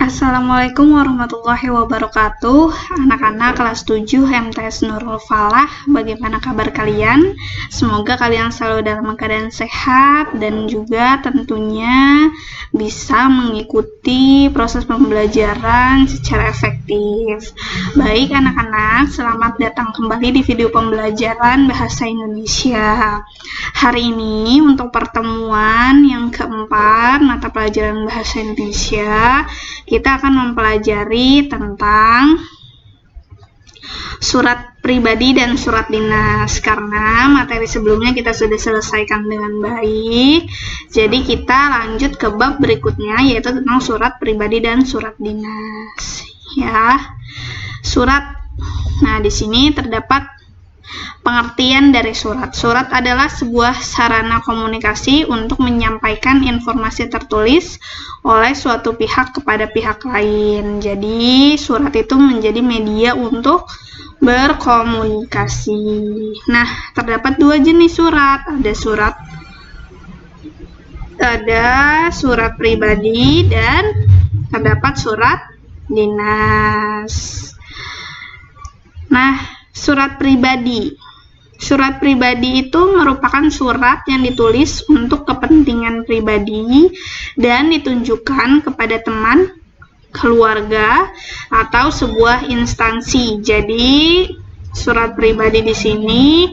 Assalamualaikum warahmatullahi wabarakatuh. Anak-anak kelas 7 MTS Nurul Falah, bagaimana kabar kalian? Semoga kalian selalu dalam keadaan sehat dan juga tentunya bisa mengikuti proses pembelajaran secara efektif. Baik anak-anak, selamat datang kembali di video pembelajaran Bahasa Indonesia. Hari ini untuk pertemuan yang keempat mata pelajaran Bahasa Indonesia, kita akan mempelajari tentang surat pribadi dan surat dinas, karena materi sebelumnya kita sudah selesaikan dengan baik. Jadi kita lanjut ke bab berikutnya, yaitu tentang surat pribadi dan surat dinas. Ya, surat. Nah, di sini terdapat pengertian dari surat. Surat adalah sebuah sarana komunikasi untuk menyampaikan informasi tertulis oleh suatu pihak kepada pihak lain. Jadi, surat itu menjadi media untuk berkomunikasi. Nah, terdapat dua jenis surat. Ada surat pribadi dan terdapat surat dinas. Nah, surat pribadi. Surat pribadi itu merupakan surat yang ditulis untuk kepentingan pribadi dan ditunjukkan kepada teman, keluarga, atau sebuah instansi. Jadi, surat pribadi di sini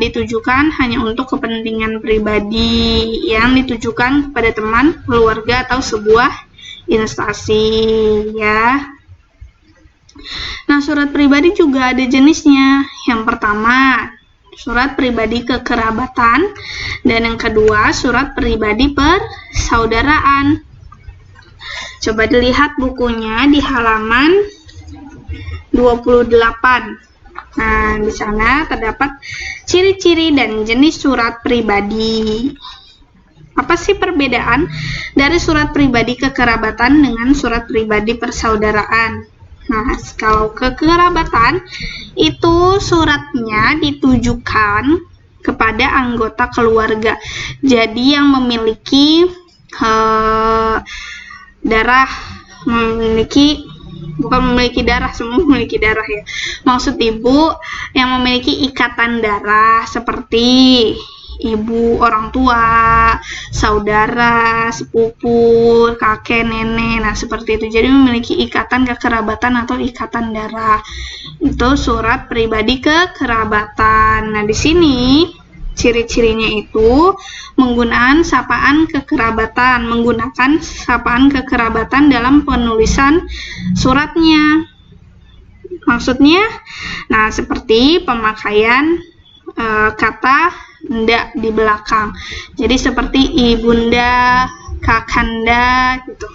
ditujukan hanya untuk kepentingan pribadi yang ditujukan kepada teman, keluarga, atau sebuah instansi, ya. Nah, surat pribadi juga ada jenisnya. Yang pertama, surat pribadi kekerabatan, dan yang kedua, surat pribadi persaudaraan. Coba dilihat bukunya di halaman 28. Nah, di sana terdapat ciri-ciri dan jenis surat pribadi. Apa sih perbedaan dari surat pribadi kekerabatan dengan surat pribadi persaudaraan? Nah, kalau kekerabatan itu suratnya ditujukan kepada anggota keluarga. Jadi yang memiliki darah, bukan memiliki darah, semua memiliki darah ya. Maksud ibu yang memiliki ikatan darah seperti ibu, orang tua, saudara, sepupu, kakek, nenek, nah seperti itu. Jadi memiliki ikatan kekerabatan atau ikatan darah. Itu surat pribadi kekerabatan. Nah, di sini ciri-cirinya itu menggunakan sapaan kekerabatan dalam penulisan suratnya. Maksudnya, nah seperti pemakaian kata nda di belakang. Jadi seperti ibunda, kakanda gitu.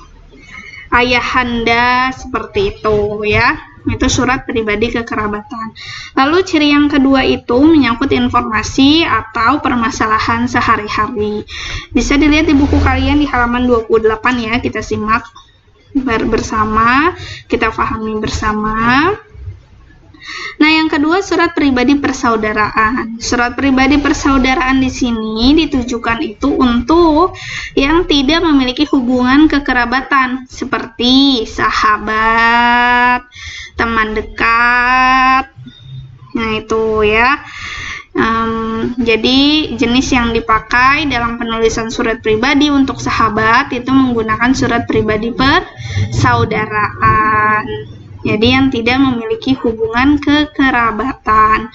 Ayahanda, seperti itu ya. Itu surat pribadi kekerabatan. Lalu ciri yang kedua itu menyangkut informasi atau permasalahan sehari-hari. Bisa dilihat di buku kalian di halaman 28 ya. Kita simak bersama, kita pahami bersama. Nah, yang kedua surat pribadi persaudaraan. Surat pribadi persaudaraan di sini ditujukan itu untuk yang tidak memiliki hubungan kekerabatan seperti sahabat, teman dekat. Nah, itu ya. Jadi jenis yang dipakai dalam penulisan surat pribadi untuk sahabat itu menggunakan surat pribadi persaudaraan. Jadi yang tidak memiliki hubungan kekerabatan.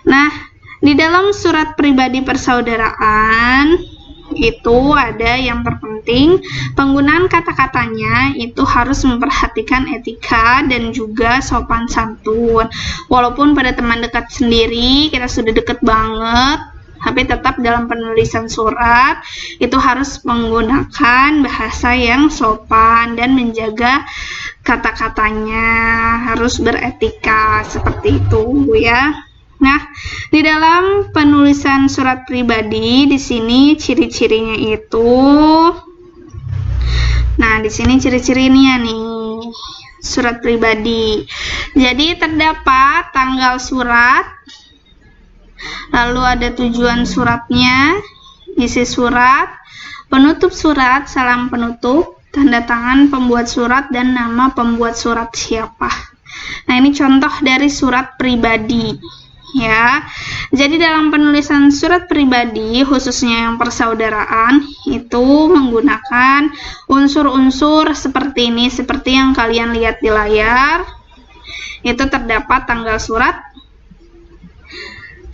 Nah, di dalam surat pribadi persaudaraan itu ada yang terpenting, penggunaan kata-katanya itu harus memperhatikan etika dan juga sopan santun. Walaupun pada teman dekat sendiri kita sudah dekat banget, tapi tetap dalam penulisan surat itu harus menggunakan bahasa yang sopan dan menjaga kata-katanya, harus beretika seperti itu ya. Nah, di dalam penulisan surat pribadi di sini ciri-cirinya itu, nah di sini ciri-cirinya nih surat pribadi. Jadi terdapat tanggal surat, lalu ada tujuan suratnya, isi surat, penutup surat, salam penutup, tanda tangan pembuat surat, dan nama pembuat surat siapa. Nah, ini contoh dari surat pribadi, ya. Jadi dalam penulisan surat pribadi, khususnya yang persaudaraan, itu menggunakan unsur-unsur seperti ini, seperti yang kalian lihat di layar. Itu terdapat tanggal surat,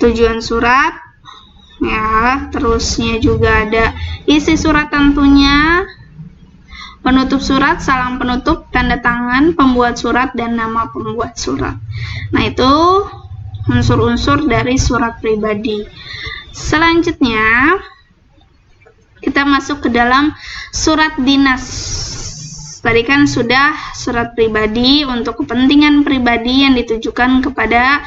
tujuan surat, ya, terusnya juga ada isi surat tentunya, penutup surat, salam penutup, tanda tangan pembuat surat, dan nama pembuat surat. Nah, itu unsur-unsur dari surat pribadi. Selanjutnya, kita masuk ke dalam surat dinas. Tadi kan sudah surat pribadi untuk kepentingan pribadi yang ditujukan kepada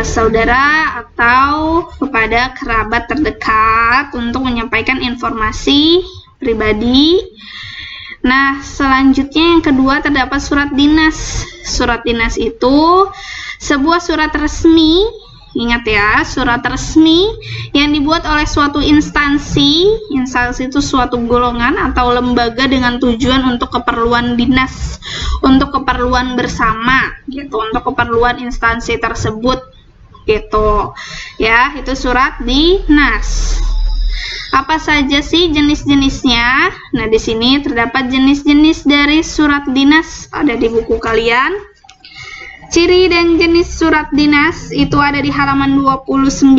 saudara atau kepada kerabat terdekat untuk menyampaikan informasi pribadi. Nah, selanjutnya yang kedua terdapat surat dinas. Surat dinas itu sebuah surat resmi, ingat ya, surat resmi yang dibuat oleh suatu instansi. Instansi itu suatu golongan atau lembaga dengan tujuan untuk keperluan dinas, untuk keperluan bersama, gitu, untuk keperluan instansi tersebut, gitu. Ya, itu surat dinas. Apa saja sih jenis-jenisnya? Nah, di sini terdapat jenis-jenis dari surat dinas, ada di buku kalian. Ciri dan jenis surat dinas itu ada di halaman 29.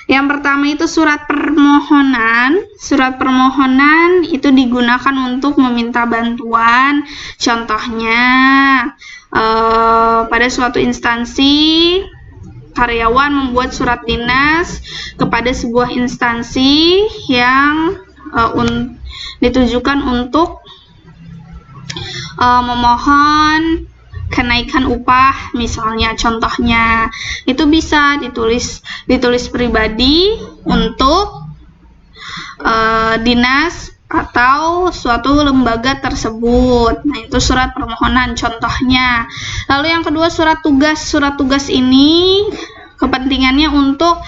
Yang pertama itu surat permohonan. Surat permohonan itu digunakan untuk meminta bantuan. Contohnya, pada suatu instansi, karyawan membuat surat dinas kepada sebuah instansi yang ditujukan untuk memohon kenaikan upah, misalnya, contohnya itu bisa ditulis pribadi untuk dinas atau suatu lembaga tersebut. Nah, itu surat permohonan contohnya. Lalu yang kedua surat tugas. Surat tugas ini kepentingannya untuk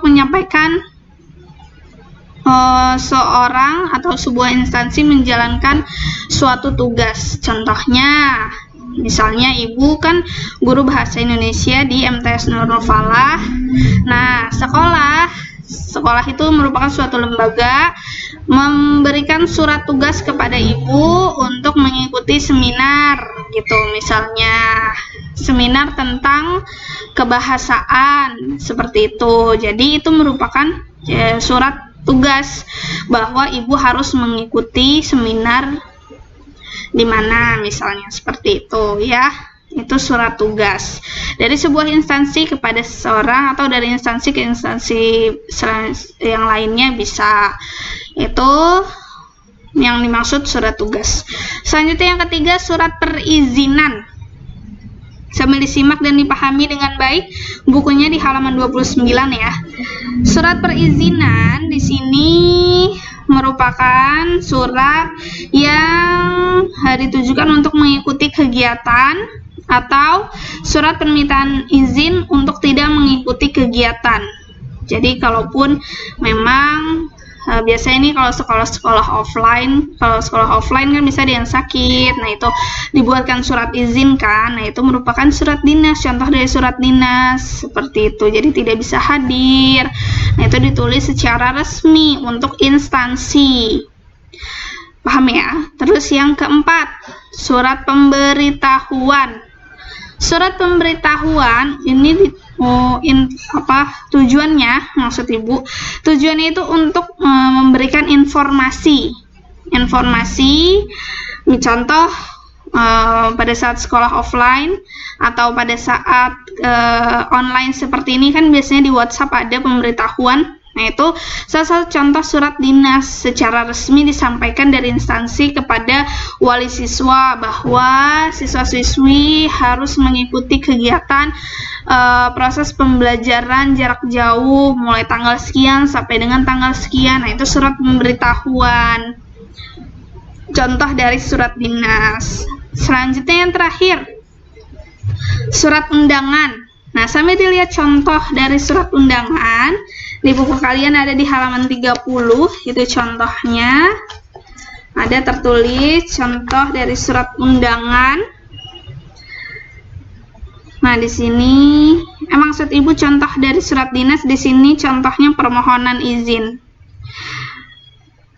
menyampaikan seorang atau sebuah instansi menjalankan suatu tugas. Contohnya, misalnya ibu kan guru bahasa Indonesia di MTS Nurul Falah. Nah, sekolah itu merupakan suatu lembaga memberikan surat tugas kepada ibu untuk mengikuti seminar, gitu, misalnya seminar tentang kebahasaan, seperti itu. Jadi itu merupakan surat tugas bahwa ibu harus mengikuti seminar di mana, misalnya seperti itu, ya. Itu surat tugas dari sebuah instansi kepada seseorang atau dari instansi ke instansi yang lainnya bisa. Itu yang dimaksud surat tugas. Selanjutnya yang ketiga surat perizinan. Sambil disimak dan dipahami dengan baik bukunya di halaman 29 ya. Surat perizinan di sini merupakan surat yang ditujukan untuk mengikuti kegiatan atau surat permintaan izin untuk tidak mengikuti kegiatan. Jadi kalaupun memang biasanya ini kalau sekolah offline, kalau sekolah offline kan bisa ada yang sakit, nah itu dibuatkan surat izin kan, nah itu merupakan surat dinas, contoh dari surat dinas seperti itu, jadi tidak bisa hadir, nah itu ditulis secara resmi untuk instansi, paham ya? Terus yang keempat, surat pemberitahuan. Surat pemberitahuan ini tujuannya, maksud ibu, tujuannya itu untuk memberikan informasi, contoh pada saat sekolah offline atau pada saat online seperti ini kan biasanya di WhatsApp ada pemberitahuan. Nah, itu salah satu contoh surat dinas secara resmi disampaikan dari instansi kepada wali siswa bahwa siswa-siswi harus mengikuti kegiatan proses pembelajaran jarak jauh mulai tanggal sekian sampai dengan tanggal sekian. Nah, itu surat pemberitahuan. Contoh dari surat dinas. Selanjutnya yang terakhir, surat undangan. Nah, sambil dilihat contoh dari surat undangan. Di buku kalian ada di halaman 30, itu contohnya. Ada tertulis contoh dari surat undangan. Nah, di sini maksud Ibu contoh dari surat dinas, di sini contohnya permohonan izin.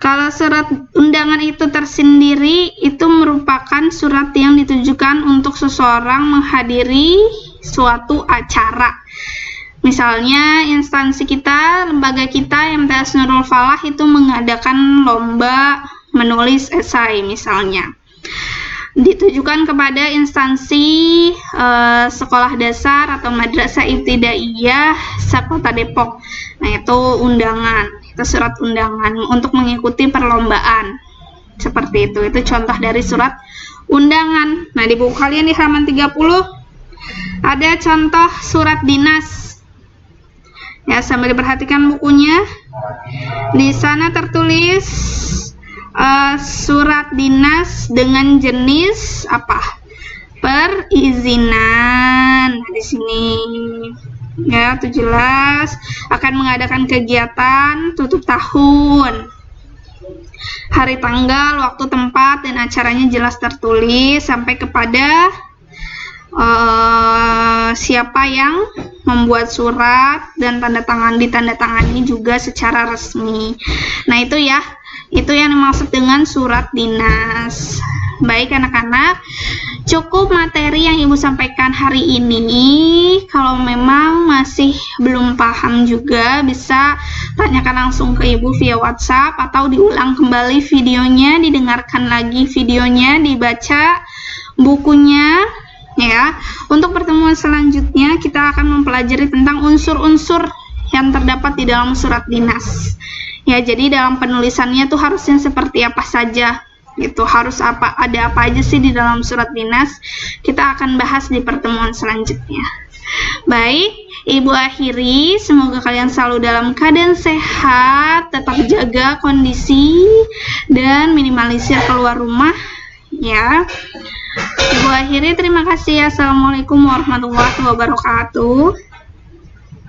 Kalau surat undangan itu tersendiri, itu merupakan surat yang ditujukan untuk seseorang menghadiri suatu acara. Misalnya instansi kita, lembaga kita, MTS Nurul Falah itu mengadakan lomba menulis esai misalnya. Ditujukan kepada instansi sekolah dasar atau madrasah ibtidaiyah sekota Depok. Nah, itu undangan, itu surat undangan untuk mengikuti perlombaan. Seperti itu contoh dari surat undangan. Nah, di buku kalian di halaman 30 ada contoh surat dinas. Ya, sambil diperhatikan bukunya. Di sana tertulis surat dinas dengan jenis apa? Perizinan. Nah, di sini ya, itu jelas akan mengadakan kegiatan tutup tahun. Hari, tanggal, waktu, tempat, dan acaranya jelas tertulis sampai kepada siapa yang membuat surat dan ditandatangani juga secara resmi. Nah, itu ya, itu yang dimaksud dengan surat dinas. Baik anak-anak, cukup materi yang Ibu sampaikan hari ini. Kalau memang masih belum paham juga, bisa tanyakan langsung ke Ibu via WhatsApp atau diulang kembali videonya, didengarkan lagi videonya, dibaca bukunya. Ya, untuk pertemuan selanjutnya kita akan mempelajari tentang unsur-unsur yang terdapat di dalam surat dinas. Ya, jadi dalam penulisannya tuh harusnya seperti apa saja. Gitu, harus ada apa aja sih di dalam surat dinas. Kita akan bahas di pertemuan selanjutnya. Baik, Ibu akhiri, semoga kalian selalu dalam keadaan sehat, tetap jaga kondisi dan minimalisir keluar rumah ya. Ibu akhiri, terima kasih. Assalamualaikum warahmatullahi wabarakatuh.